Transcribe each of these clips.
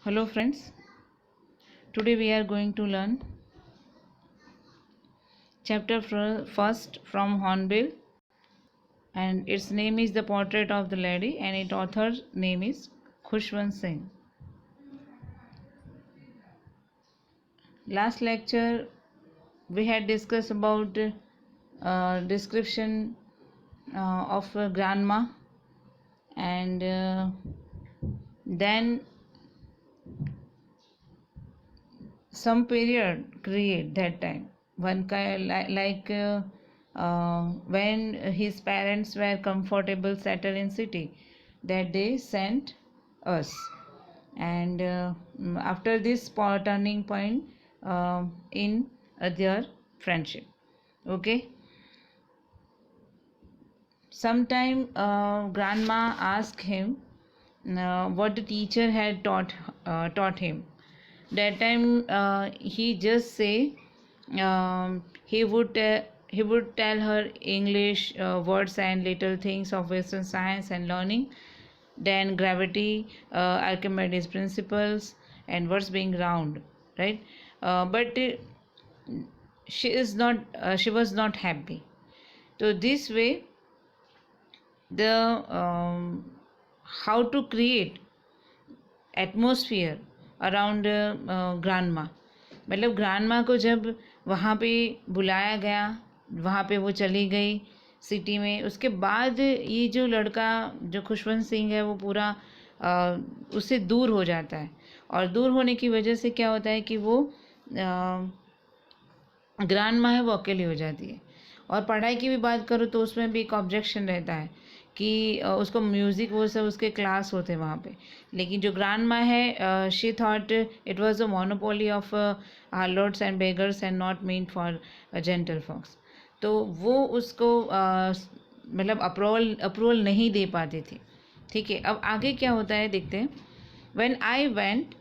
Hello friends, today we are going to learn chapter first from Hornbill, and its name is The Portrait of the Lady, and its author's name is Khushwant Singh. Last lecture we had discussed about description of grandma, and then some period create that time one kind when his parents were comfortable settled in city that they sent us, and after this turning point in their friendship. Okay, sometime grandma asked him what the teacher had taught him. That time he just say he would tell her English words and little things of Western science and learning, then gravity, Archimedes principles, and what's being round, right? But she was not happy. So this way, the how to create atmosphere around grand माँ, मतलब grand माँ को जब वहाँ पे बुलाया गया, वहाँ पे वो चली गई सिटी में, उसके बाद ये जो लड़का जो खुशवंत सिंह है वो पूरा उससे दूर हो जाता है, और दूर होने की वजह से क्या होता है कि वो ग्रांड माँ है वो अकेली हो जाती है। और पढ़ाई की भी बात करूँ तो उसमें भी एक ऑब्जेक्शन रहता है कि उसको म्यूज़िक वो सब उसके क्लास होते वहाँ पे, लेकिन जो ग्रांड माँ है she thought it was a monopoly of harlots and beggars and not meant for gentle folks. तो वो उसको मतलब अप्रूवल नहीं दे पाती थी। ठीक है, अब आगे क्या होता है देखते हैं। When I went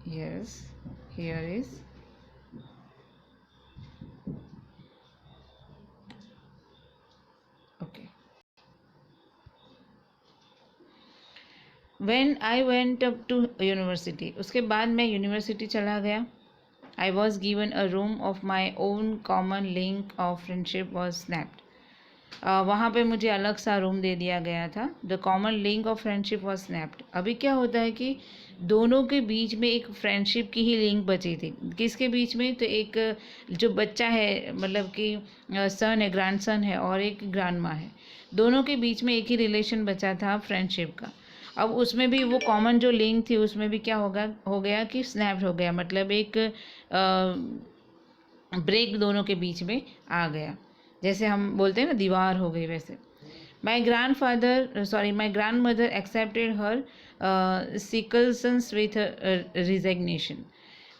yes, here is okay. When I went up to university, उसके बाद मैं यूनिवर्सिटी चला गया। I was given a room of my own, common link of friendship was snapped. वहाँ पे मुझे अलग सा रूम दे दिया गया था। The common link of friendship was snapped. अभी क्या होता है कि दोनों के बीच में एक फ्रेंडशिप की ही लिंक बची थी। किसके बीच में? तो एक जो बच्चा है, मतलब कि सन है, ग्रैंड सन है, और एक ग्रैंड माँ है, दोनों के बीच में एक ही रिलेशन बचा था फ्रेंडशिप का। अब उसमें भी वो कॉमन जो लिंक थी उसमें भी क्या हो गया कि स्नैप्ड हो गया, मतलब एक ब्रेक दोनों के बीच में आ गया। जैसे हम बोलते हैं ना, दीवार हो गई, वैसे। My grandmother accepted her seclusions with resignation.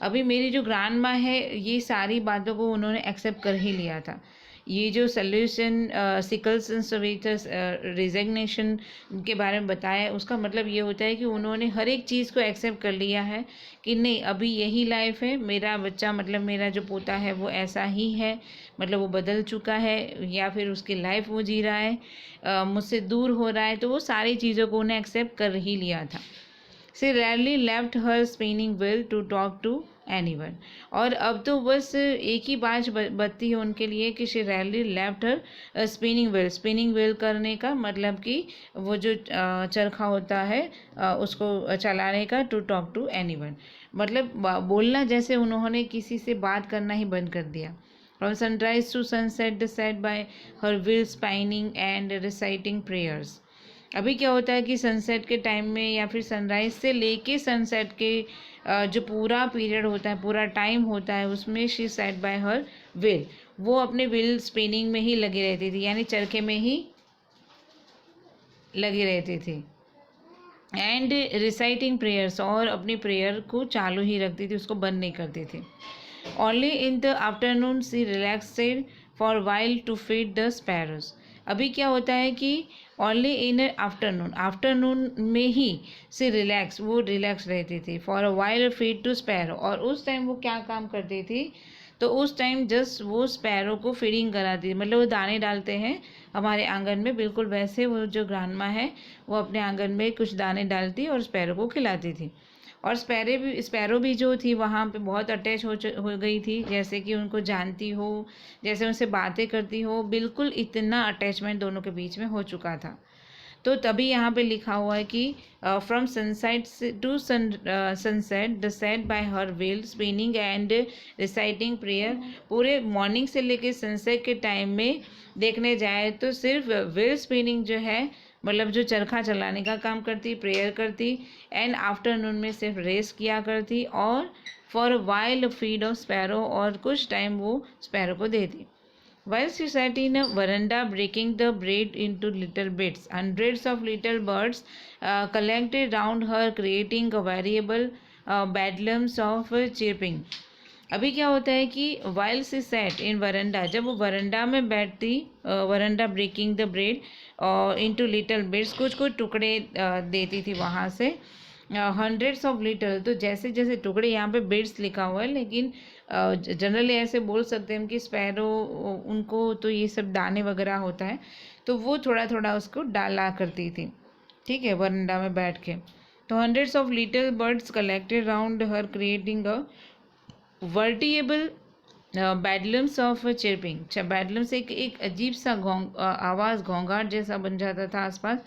अभी मेरी जो ग्रैंड माँ है ये सारी बातों को उन्होंने एक्सेप्ट कर ही लिया था। ये जो सोल्यूशन सिकल्स विथ रिजिग्नेशन के बारे में बताया, उसका मतलब ये होता है कि उन्होंने हर एक चीज़ को एक्सेप्ट कर लिया है कि नहीं, अभी यही लाइफ है, मेरा बच्चा मतलब मेरा जो पोता है वो ऐसा ही है, मतलब वो बदल चुका है या फिर उसकी लाइफ वो जी रहा है, मुझसे दूर हो रहा है, तो वो सारी चीज़ों को उन्हें एक्सेप्ट कर ही लिया था। She rarely left her spinning wheel to talk to anyone. और अब तो बस एक ही बात बचती है उनके लिए कि she rarely left her spinning wheel. Spinning wheel करने का मतलब कि वो जो चरखा होता है उसको चलाने का, to talk to anyone, मतलब बोलना, जैसे उन्होंने किसी से बात करना ही बंद कर दिया। From sunrise to sunset, set by her wheel spinning and reciting prayers. अभी क्या होता है कि सनसेट के टाइम में या फिर सनराइज से लेके सनसेट के जो पूरा पीरियड होता है, पूरा टाइम होता है, उसमें she said by her wheel, वो अपने व्हील स्पिनिंग में ही लगी रहती थी, यानी चरखे में ही लगी रहती थी। एंड रिसाइटिंग प्रेयर्स, और अपनी प्रेयर को चालू ही रखती थी, उसको बंद नहीं करती थी। Only in the afternoon she relaxed for while to feed the sparrows. अभी क्या होता है कि ओनली इन आफ्टरनून में ही से वो रिलैक्स रहती थी, for a while feed to sparrow. और उस टाइम वो क्या काम करती थी? तो उस टाइम जस्ट वो स्पैरो को फीडिंग कराती थी, मतलब वो दाने डालते हैं हमारे आंगन में, बिल्कुल वैसे वो जो ग्रांडमा है वो अपने आंगन में कुछ दाने डालती और स्पैरो को खिलाती थी। और स्पैरो भी जो थी वहाँ पे बहुत अटैच हो गई थी, जैसे कि उनको जानती हो, जैसे उनसे बातें करती हो, बिल्कुल इतना अटैचमेंट दोनों के बीच में हो चुका था। तो तभी यहाँ पे लिखा हुआ है कि from sunrise to sunset the sat by her wheel spinning and reciting prayer. पूरे मॉर्निंग से लेके सनसेट के टाइम में देखने जाए तो सिर्फ व्हील स्पिनिंग जो है, मतलब जो चरखा चलाने का काम करती, प्रेयर करती, एंड आफ्टरनून में सिर्फ रेस्ट किया करती, और for wild feed of sparrow, और कुछ टाइम वो स्पैरो को देती। While she sat in a veranda breaking the bread into little bits, hundreds of little birds collected round her, creating a variable bedlams of chirping. अभी क्या होता है कि while she sat in veranda, जब वो veranda में बैठती, veranda breaking the bread into little bits, कुछ कुछ टुकड़े देती थी वहाँ से, हंड्रेड्स ऑफ लिटिल, तो जैसे जैसे टुकड़े, यहाँ पे बिट्स लिखा हुआ है लेकिन जनरली ऐसे बोल सकते हैं कि स्पैरो उनको तो ये सब दाने वगैरह होता है, तो वो थोड़ा थोड़ा उसको डाला करती थी, ठीक है, वरंडा में बैठ के। तो hundreds of little birds collected round her creating a veritable bedlams of chirping. अच्छा, बैडलम्स एक अजीब सा आवाज़, घोंघाट जैसा बन जाता था आसपास,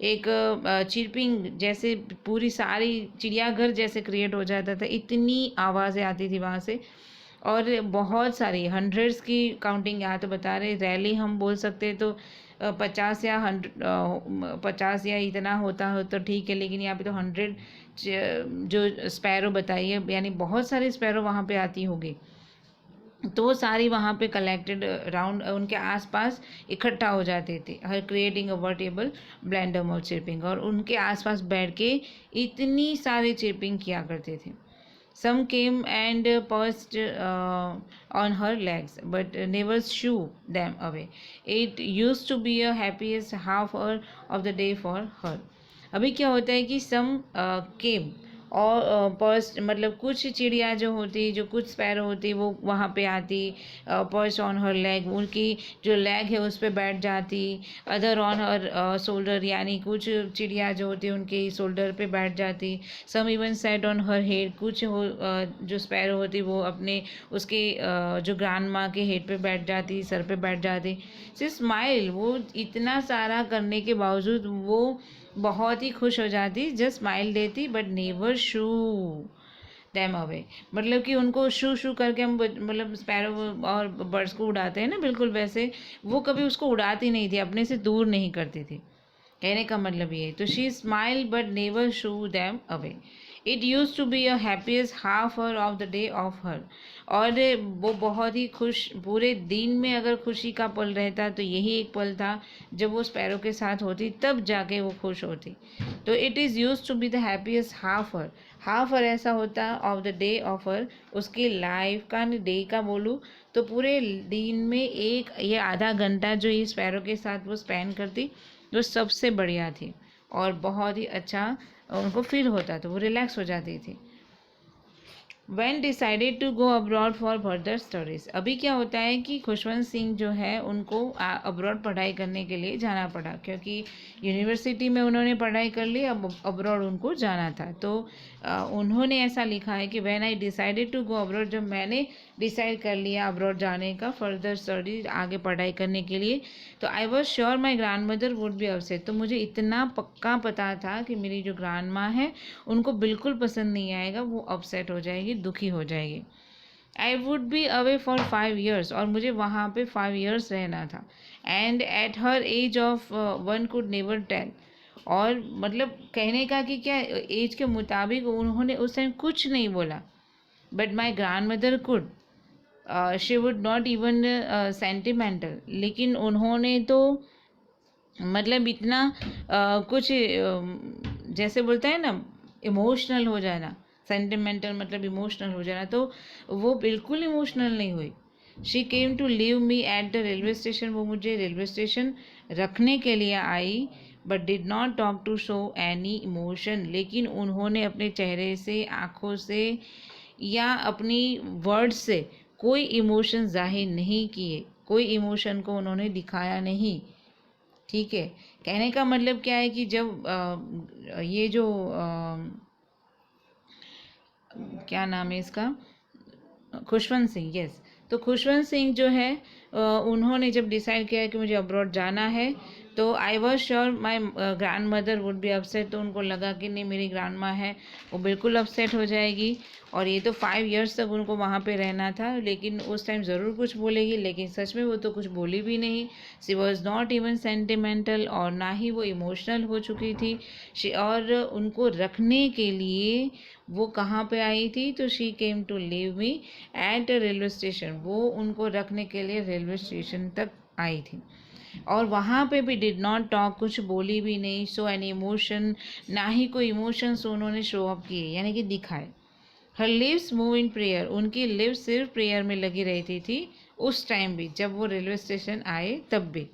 एक चिरपिंग जैसे पूरी सारी चिड़ियाघर जैसे क्रिएट हो जाता था, इतनी आवाज़ें आती थी वहाँ से। और बहुत सारी हंड्रेड्स की काउंटिंग यहाँ तो बता रहे, रैली हम बोल सकते तो 50 या 50 या इतना होता हो तो ठीक है, लेकिन यहाँ पे तो 100 जो स्पैरो बताई है, यानी बहुत सारी स्पैरो वहाँ पे आती होगी, तो वो सारी वहाँ पे कलेक्टेड राउंड उनके आसपास इकट्ठा हो जाते थे, हर क्रिएटिंग अ वर्टेबल ब्लेंडम ऑफ चिरपिंग, और उनके आसपास बैठ के इतनी सारी चिरपिंग किया करते थे। Some came and perched on her legs, but never shoo them away. It used to be a happiest half hour of the day for her. अभी क्या होता है कि सम केम और पर्स, मतलब कुछ चिड़िया जो होती, जो कुछ स्पैरो होती, वो वहाँ पे आती, पर्स ऑन हर लेग, उनकी जो लेग है उस पर बैठ जाती, अदर ऑन हर शोल्डर, यानी कुछ चिड़िया जो होती उनके शोल्डर पे बैठ जाती, some even sat on her head, कुछ जो स्पैरो होती वो अपने उसके जो ग्रैंड माँ के हेड पे बैठ जाती, सर पे बैठ जाती। सिर्फ स्माइल, वो इतना सारा करने के बावजूद वो बहुत ही खुश हो जाती, जस्ट स्माइल देती, but never shoo them away, मतलब कि उनको शू शू करके हम मतलब स्पैरो और बर्ड्स को उड़ाते हैं ना, बिल्कुल वैसे वो कभी उसको उड़ाती नहीं थी, अपने से दूर नहीं करती थी, कहने का मतलब ये। तो she smile but never shoo them away. It use to be a happiest half hour of the day of her, और वो बहुत ही खुश, पूरे दिन में अगर खुशी का पल रहता तो यही एक पल था जब वो स्पैरो के साथ होती, तब जाके वो खुश होती। तो it is use to be the happiest half hour, half hour ऐसा होता of the day of her, उसकी लाइफ का, डे का बोलूँ तो पूरे दिन में एक ये आधा घंटा जो ये स्पैरो के साथ वो स्पेंड करती, जो सबसे बढ़िया थी, और बहुत ही अच्छा उनको फील होता, तो वो रिलैक्स हो जाती थी। When decided to go abroad for further studies, अभी क्या होता है कि खुशवंत सिंह जो है उनको अब्रॉड पढ़ाई करने के लिए जाना पड़ा, क्योंकि यूनिवर्सिटी में उन्होंने पढ़ाई कर ली, अब अब्रॉड उनको जाना था। तो उन्होंने ऐसा लिखा है कि when I decided to go abroad, जब मैंने डिसाइड कर लिया अब्रॉड जाने का, फर्दर स्टडी आगे पढ़ाई करने के लिए, तो I was sure my grand mother would be upset, तो मुझे इतना पक्का पता था कि मेरी जो ग्रैंड माँ है उनको बिल्कुल पसंद नहीं आएगा, वो अपसेट हो जाएगी, दुखी हो जाएगी। I would be away for 5 years, और मुझे वहाँ पे 5 years रहना था। And at her age of one could never tell, और मतलब कहने का कि क्या, एज के मुताबिक उन्होंने उस टाइम कुछ नहीं बोला, but my grand mother could, she would not even sentimental, लेकिन उन्होंने तो मतलब इतना कुछ जैसे बोलते हैं ना इमोशनल हो जाना, सेंटिमेंटल मतलब इमोशनल हो जाना, तो वो बिल्कुल इमोशनल नहीं हुई। She came to leave me at the railway station, वो मुझे रेलवे स्टेशन रखने के लिए आई, but did not talk to show any emotion, लेकिन उन्होंने अपने चेहरे से, आँखों से या अपनी वर्ड से कोई इमोशन जाहिर नहीं किए, कोई इमोशन को उन्होंने दिखाया नहीं। ठीक है, कहने का मतलब क्या है कि जब ये जो क्या नाम है इसका, खुशवंत सिंह, यस, तो खुशवंत सिंह जो है उन्होंने जब डिसाइड किया कि मुझे अब्रॉड जाना है, तो I was sure my grand mother would be upset. तो उनको लगा कि नहीं, मेरी ग्रैंड माँ है वो बिल्कुल अपसेट हो जाएगी। और ये तो 5 इयर्स तक उनको वहाँ पे रहना था, लेकिन उस टाइम ज़रूर कुछ बोलेगी, लेकिन सच में वो तो कुछ बोली भी नहीं। She was not even sentimental, और ना ही वो इमोशनल हो चुकी थी। और उनको रखने के लिए वो कहाँ पे आई थी, तो she came to leave me at a railway station. वो उनको रखने के लिए रेलवे स्टेशन तक आई थी, और वहाँ पे भी डिड नॉट टॉक, कुछ बोली भी नहीं। सो एन इमोशन, ना ही कोई इमोशंस उन्होंने शो अप किए, यानी कि दिखाए। हर लिप्स मूव इन प्रेयर, उनकी लिप्स सिर्फ प्रेयर में लगी रहती थी उस टाइम भी, जब वो रेलवे स्टेशन आए तब भी।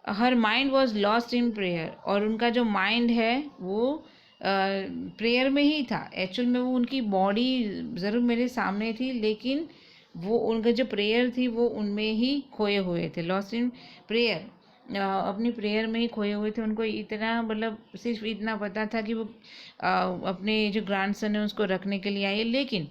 Her mind was lost in prayer, और उनका जो माइंड है वो प्रेयर में ही था। एक्चुअल में वो उनकी बॉडी ज़रूर मेरे सामने थी, लेकिन वो उनका जो प्रेयर थी वो उनमें ही खोए हुए थे। लॉस्ट इन प्रेयर, अपनी प्रेयर में ही खोए हुए थे। उनको इतना, मतलब सिर्फ इतना पता था कि वो अपने जो ग्रैंडसन है उसको रखने के लिए आए, लेकिन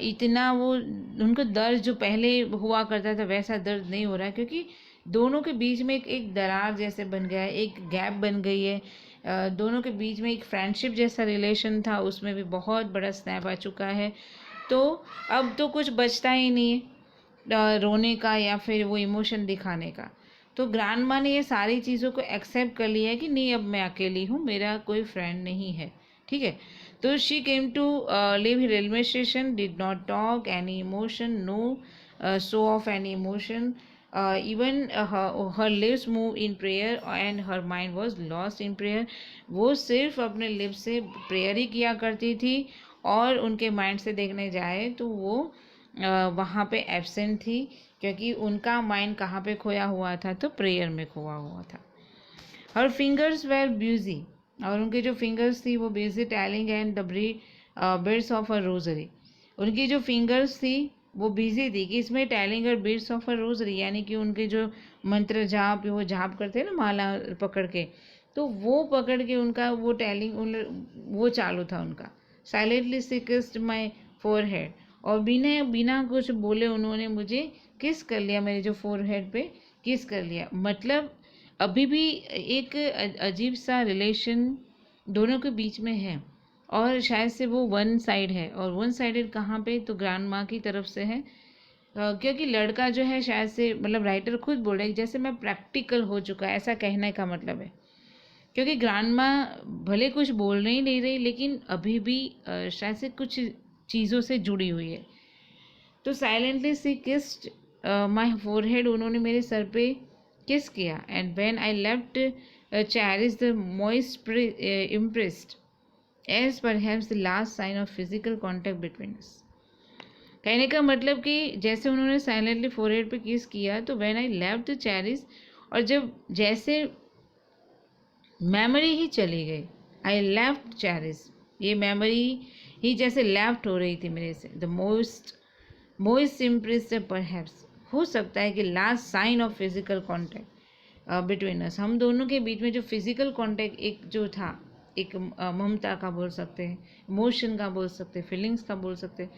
इतना वो उनको दर्द जो पहले हुआ करता था वैसा दर्द नहीं हो रहा है, क्योंकि दोनों के बीच में एक दरार जैसे बन गया है, एक गैप बन गई है। दोनों के बीच में एक फ्रेंडशिप जैसा रिलेशन था, उसमें भी बहुत बड़ा स्नैप आ चुका है। तो अब तो कुछ बचता ही नहीं है रोने का या फिर वो इमोशन दिखाने का। तो ग्रैंड माँ ने ये सारी चीज़ों को एक्सेप्ट कर लिया है कि नहीं, अब मैं अकेली हूँ, मेरा कोई फ्रेंड नहीं है। ठीक है, तो she came to leave railway station, did not talk any emotion, no show of any emotion, even her lips move in prayer and her mind was lost in prayer। वो सिर्फ अपने लिप्स से prayer ही किया करती थी, और उनके mind से देखने जाए तो वो वहाँ पे एब्सेंट थी, क्योंकि उनका माइंड कहाँ पे खोया हुआ था, तो प्रेयर में खोया हुआ था। हर फिंगर्स वेर बिजी, और उनके जो फिंगर्स थी वो busy telling and the bits of a rosary. उनकी जो फिंगर्स थी वो बिजी थी कि इसमें टेलिंग और बिट्स ऑफ अ रोजरी, यानी कि उनके जो मंत्र जाप, वो जाप करते हैं ना माला पकड़ के, तो वो पकड़ के उनका वो टेलिंग वो चालू था उनका। Silently she kissed my forehead, और बिना बिना कुछ बोले उन्होंने मुझे किस कर लिया, मेरे जो फोरहेड पे किस कर लिया। मतलब अभी भी एक अजीब सा रिलेशन दोनों के बीच में है, और शायद से वो वन साइड है। और वन साइडेड कहाँ पे, तो ग्रैंड माँ की तरफ से है, क्योंकि लड़का जो है शायद से, मतलब राइटर खुद बोल रहे हैं जैसे मैं प्रैक्टिकल हो चुका है, ऐसा कहने का मतलब है। क्योंकि ग्रैंड माँ भले कुछ बोल नहीं रही, लेकिन अभी भी शायद से कुछ चीज़ों से जुड़ी हुई है। तो silently she kissed my forehead, उन्होंने मेरे सर पे किस किया। And when I left cherish the moist impressed as perhaps the last sign of physical contact between us. कहने का मतलब कि जैसे उन्होंने साइलेंटली फोरहेड पे किस किया, तो when I left the cherish, और जब जैसे मेमोरी ही चली गई, आई लेफ्ट चेरिश, ये मेमोरी ही जैसे लेफ्ट हो रही थी मेरे से। द मोस्ट इम्प्रेस्ड परहैप्स, हो सकता है कि last sign of physical contact between us, हम दोनों के बीच में जो फिजिकल कॉन्टैक्ट एक जो था, एक ममता का बोल सकते हैं, इमोशन का बोल सकते हैं, फीलिंग्स का बोल सकते हैं,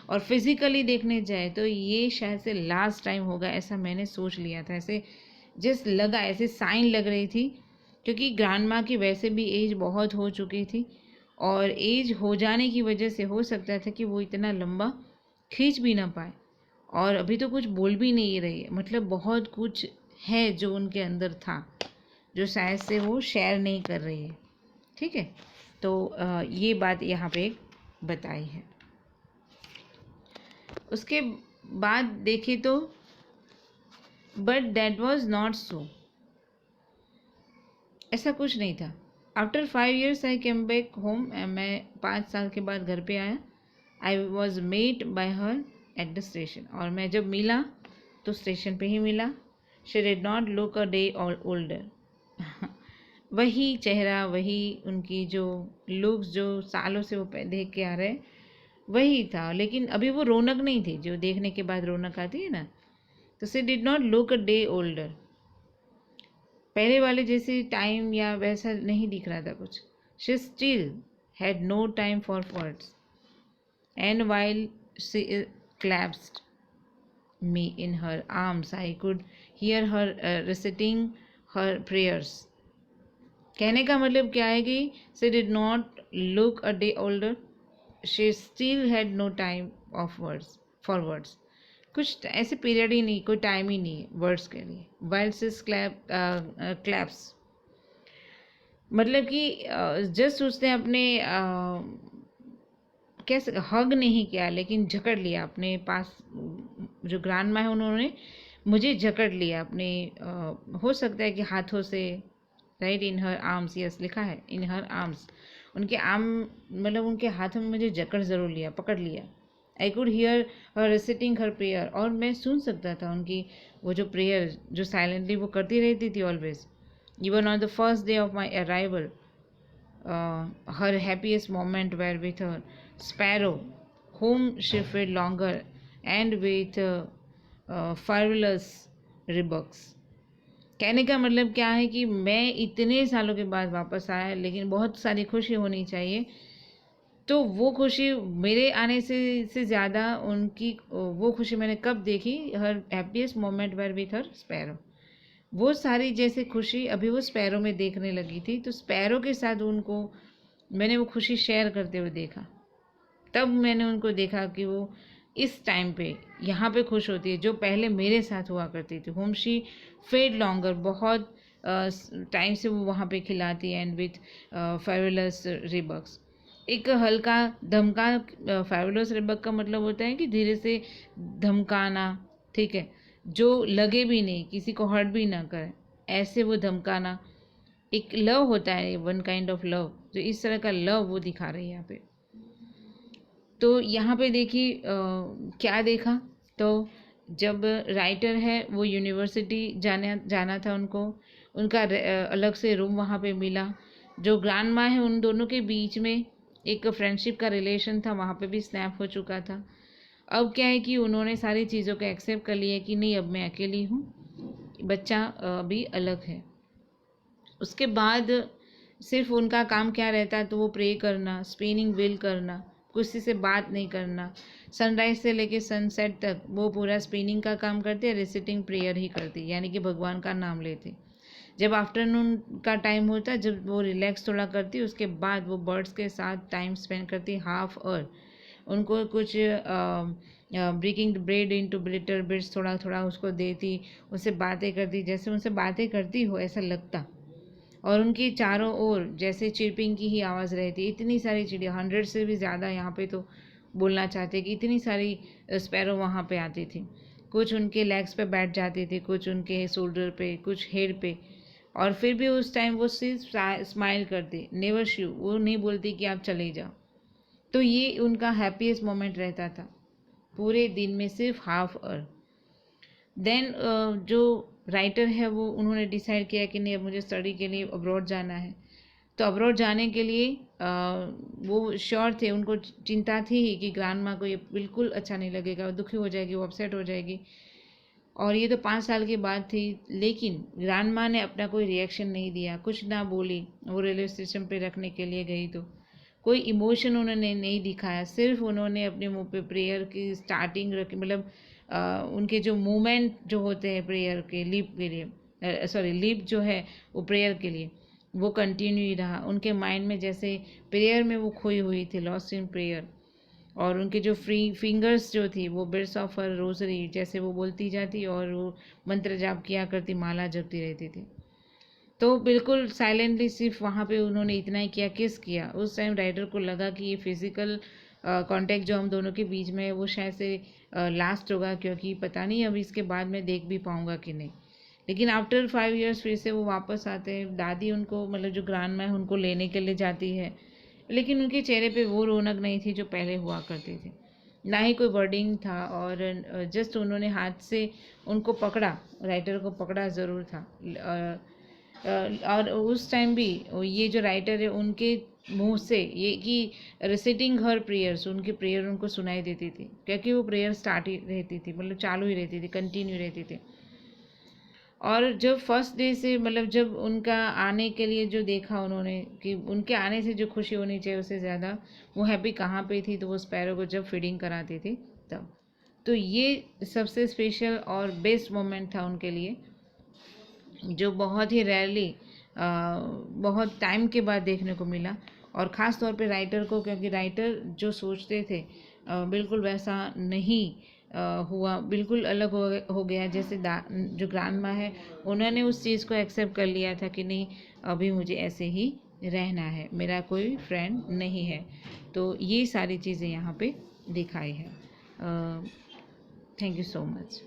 और फिजिकली देखने जाए तो ये शायद से लास्ट टाइम होगा, ऐसा मैंने सोच लिया था। ऐसे जस्ट लगा, ऐसे साइन लग रही थी, क्योंकि ग्रैंड माँ की वैसे भी एज बहुत हो चुकी थी, और एज हो जाने की वजह से हो सकता था कि वो इतना लंबा खींच भी ना पाए, और अभी तो कुछ बोल भी नहीं रही है। मतलब बहुत कुछ है जो उनके अंदर था, जो शायद से वो शेयर नहीं कर रही है। ठीक है, तो ये बात यहाँ पे बताई है। उसके बाद देखें तो but that was not so, ऐसा कुछ नहीं था। After 5 years I came back home, मैं 5 साल के बाद घर पे आया। I was met by her at the station, और मैं जब मिला तो स्टेशन पे ही मिला। She did not look a day older, वही चेहरा, वही उनकी जो लुक्स जो सालों से वो देख के आ रहे, वही था, लेकिन अभी वो रौनक नहीं थी जो देखने के बाद रौनक आती है ना। तो she did not look a day older, पहले वाले जैसे टाइम या वैसा नहीं दिख रहा था कुछ। She still had no time for words, and while she clasped me in her arms, I could hear her reciting her prayers. कहने का मतलब क्या है कि she did not look a day older, she still had no time of words for words. कुछ ऐसे period ही नहीं, कोई टाइम ही नहीं है वर्ड्स के लिए। while she claps, मतलब कि जस्ट उसने अपने कैसे हग नहीं किया, लेकिन जकड़ लिया अपने पास। जो ग्रांड माँ है उन्होंने मुझे जकड़ लिया अपने हो सकता है कि हाथों से, राइट, इन हर आर्म्स, यस लिखा है इन हर आर्म्स, उनके आर्म मतलब उनके हाथों में मुझे जकड़ ज़रूर लिया, पकड़ लिया। I could hear her reciting her prayer, और मैं सुन सकता था उनकी वो जो प्रेयर जो साइलेंटली वो करती रहती थी always. Even on the first day of my arrival, her happiest moment were with her sparrow, whom she fed longer, and with fabulous ribbons. कहने का मतलब क्या है कि मैं इतने सालों के बाद वापस आया, लेकिन बहुत सारी खुशी होनी चाहिए। तो वो खुशी मेरे आने से ज़्यादा उनकी वो खुशी मैंने कब देखी, her happiest moment were with her sparrow. वो सारी जैसे खुशी अभी वो स्पैरो में देखने लगी थी, तो स्पैरो के साथ उनको मैंने वो खुशी शेयर करते हुए देखा। तब मैंने उनको देखा कि वो इस टाइम पे यहाँ पे खुश होती है जो पहले मेरे साथ हुआ करती थी। होम शी फेड लॉन्गर, बहुत टाइम से वो वहाँ पे खिलाती, एंड विथ फेबुलस रिबक्स, एक हल्का धमका। फेबुलस रिबक का मतलब होता है कि धीरे से धमकाना, ठीक है, जो लगे भी नहीं, किसी को हर्ट भी ना करे, ऐसे वो धमकाना। एक लव होता है, वन काइंड ऑफ लव, जो इस तरह का लव वो दिखा रही है यहाँ पे। तो यहाँ पे देखिए क्या देखा, तो जब राइटर है वो यूनिवर्सिटी जाना था उनको, उनका अलग से रूम वहाँ पे मिला। जो ग्रैंड माँ है उन दोनों के बीच में एक फ्रेंडशिप का रिलेशन था, वहाँ पे भी स्नैप हो चुका था। अब क्या है कि उन्होंने सारी चीज़ों को एक्सेप्ट कर लिया कि नहीं, अब मैं अकेली हूँ, बच्चा अभी अलग है। उसके बाद सिर्फ उनका काम क्या रहता है, तो वो प्रे करना, स्पिनिंग व्हील करना, किसी से बात नहीं करना। सनराइज से लेके सनसेट तक वो पूरा स्पिनिंग का काम करते, रिसिटिंग प्रेयर ही करती, यानी कि भगवान का नाम लेते। जब आफ्टरनून का टाइम होता, जब वो रिलैक्स थोड़ा करती, उसके बाद वो बर्ड्स के साथ टाइम स्पेंड करती, हाफ आवर उनको कुछ breaking bread into little bits थोड़ा थोड़ा उसको देती, उससे बातें करती, जैसे उनसे बातें करती हो ऐसा लगता। और उनकी चारों ओर जैसे चिरपिंग की ही आवाज़ रहती, इतनी सारी चिड़िया, 100 से भी ज़्यादा यहाँ पे तो बोलना चाहते कि इतनी सारी स्पैरो वहाँ पे आती थी। कुछ उनके लेग्स पे बैठ जाती थी, कुछ उनके शोल्डर पे, कुछ हेड पे, और फिर भी उस टाइम वो सिर्फ स्माइल करती, नेवर शू, वो नहीं बोलती कि आप चले जाओ। तो ये उनका हैप्पीएस्ट मोमेंट रहता था पूरे दिन में, सिर्फ हाफ आवर। देन जो राइटर है वो उन्होंने डिसाइड किया कि नहीं, अब मुझे स्टडी के लिए अब्रॉड जाना है। तो अब्रॉड जाने के लिए वो श्योर थे, उनको चिंता थी ही कि ग्रैंड माँ को ये बिल्कुल अच्छा नहीं लगेगा, वो दुखी हो जाएगी, वो अपसेट हो जाएगी। और ये तो 5 साल की बात थी, लेकिन ग्रैंड माँ ने अपना कोई रिएक्शन नहीं दिया, कुछ ना बोली। वो रेलवे स्टेशन पे रखने के लिए गई तो कोई इमोशन उन्होंने नहीं दिखाया, सिर्फ उन्होंने अपने मुंह पे प्रेयर की स्टार्टिंग रखी, मतलब उनके जो मूवमेंट जो होते हैं प्रेयर के लिप के लिए, सॉरी लिप जो है वो प्रेयर के लिए, वो कंटिन्यू ही रहा उनके माइंड में, जैसे प्रेयर में वो खोई हुई थी, लॉस्ट इन प्रेयर। और उनके जो फ्री फिंगर्स जो थी वो बिट्स ऑफ हर रोजरी, जैसे वो बोलती जाती और वो मंत्र जाप किया करती, माला जपती रहती थी। तो बिल्कुल साइलेंटली सिर्फ वहाँ पे उन्होंने इतना ही किया, किस किया। उस टाइम राइटर को लगा कि ये फिज़िकल कांटेक्ट जो हम दोनों के बीच में है वो शायद से लास्ट होगा, क्योंकि पता नहीं अब इसके बाद मैं देख भी पाऊँगा कि नहीं। लेकिन आफ्टर 5 इयर्स फिर से वो वापस आते हैं। दादी उनको, मतलब जो ग्रैंड माँ है, उनको लेने के लिए जाती है, लेकिन उनके चेहरे पे वो रौनक नहीं थी जो पहले हुआ करती थी, ना ही कोई वर्डिंग था। और जस्ट उन्होंने हाथ से उनको पकड़ा, राइटर को पकड़ा ज़रूर था, और उस टाइम भी ये जो राइटर है उनके मुंह से ये कि रिसिटिंग हर प्रेयर्स, उनकी प्रेयर उनको सुनाई देती थी, क्योंकि वो प्रेयर स्टार्ट ही रहती थी, मतलब चालू ही रहती थी, कंटिन्यू रहती थी। और जब फर्स्ट डे से, मतलब जब उनका आने के लिए जो देखा उन्होंने कि उनके आने से जो खुशी होनी चाहिए उससे ज़्यादा वो हैप्पी कहाँ पे थी, तो वो स्पैरो को जब फीडिंग कराती थी तब। तो ये सबसे स्पेशल और बेस्ट मोमेंट था उनके लिए, जो बहुत ही रेयरली बहुत टाइम के बाद देखने को मिला। और ख़ास तौर पे राइटर को, क्योंकि राइटर जो सोचते थे बिल्कुल वैसा नहीं हुआ, बिल्कुल अलग हो गया। जैसे जो ग्रैंड माँ है उन्होंने उस चीज़ को एक्सेप्ट कर लिया था कि नहीं, अभी मुझे ऐसे ही रहना है, मेरा कोई फ्रेंड नहीं है। तो ये सारी चीज़ें यहाँ पे दिखाई है। Thank you so much.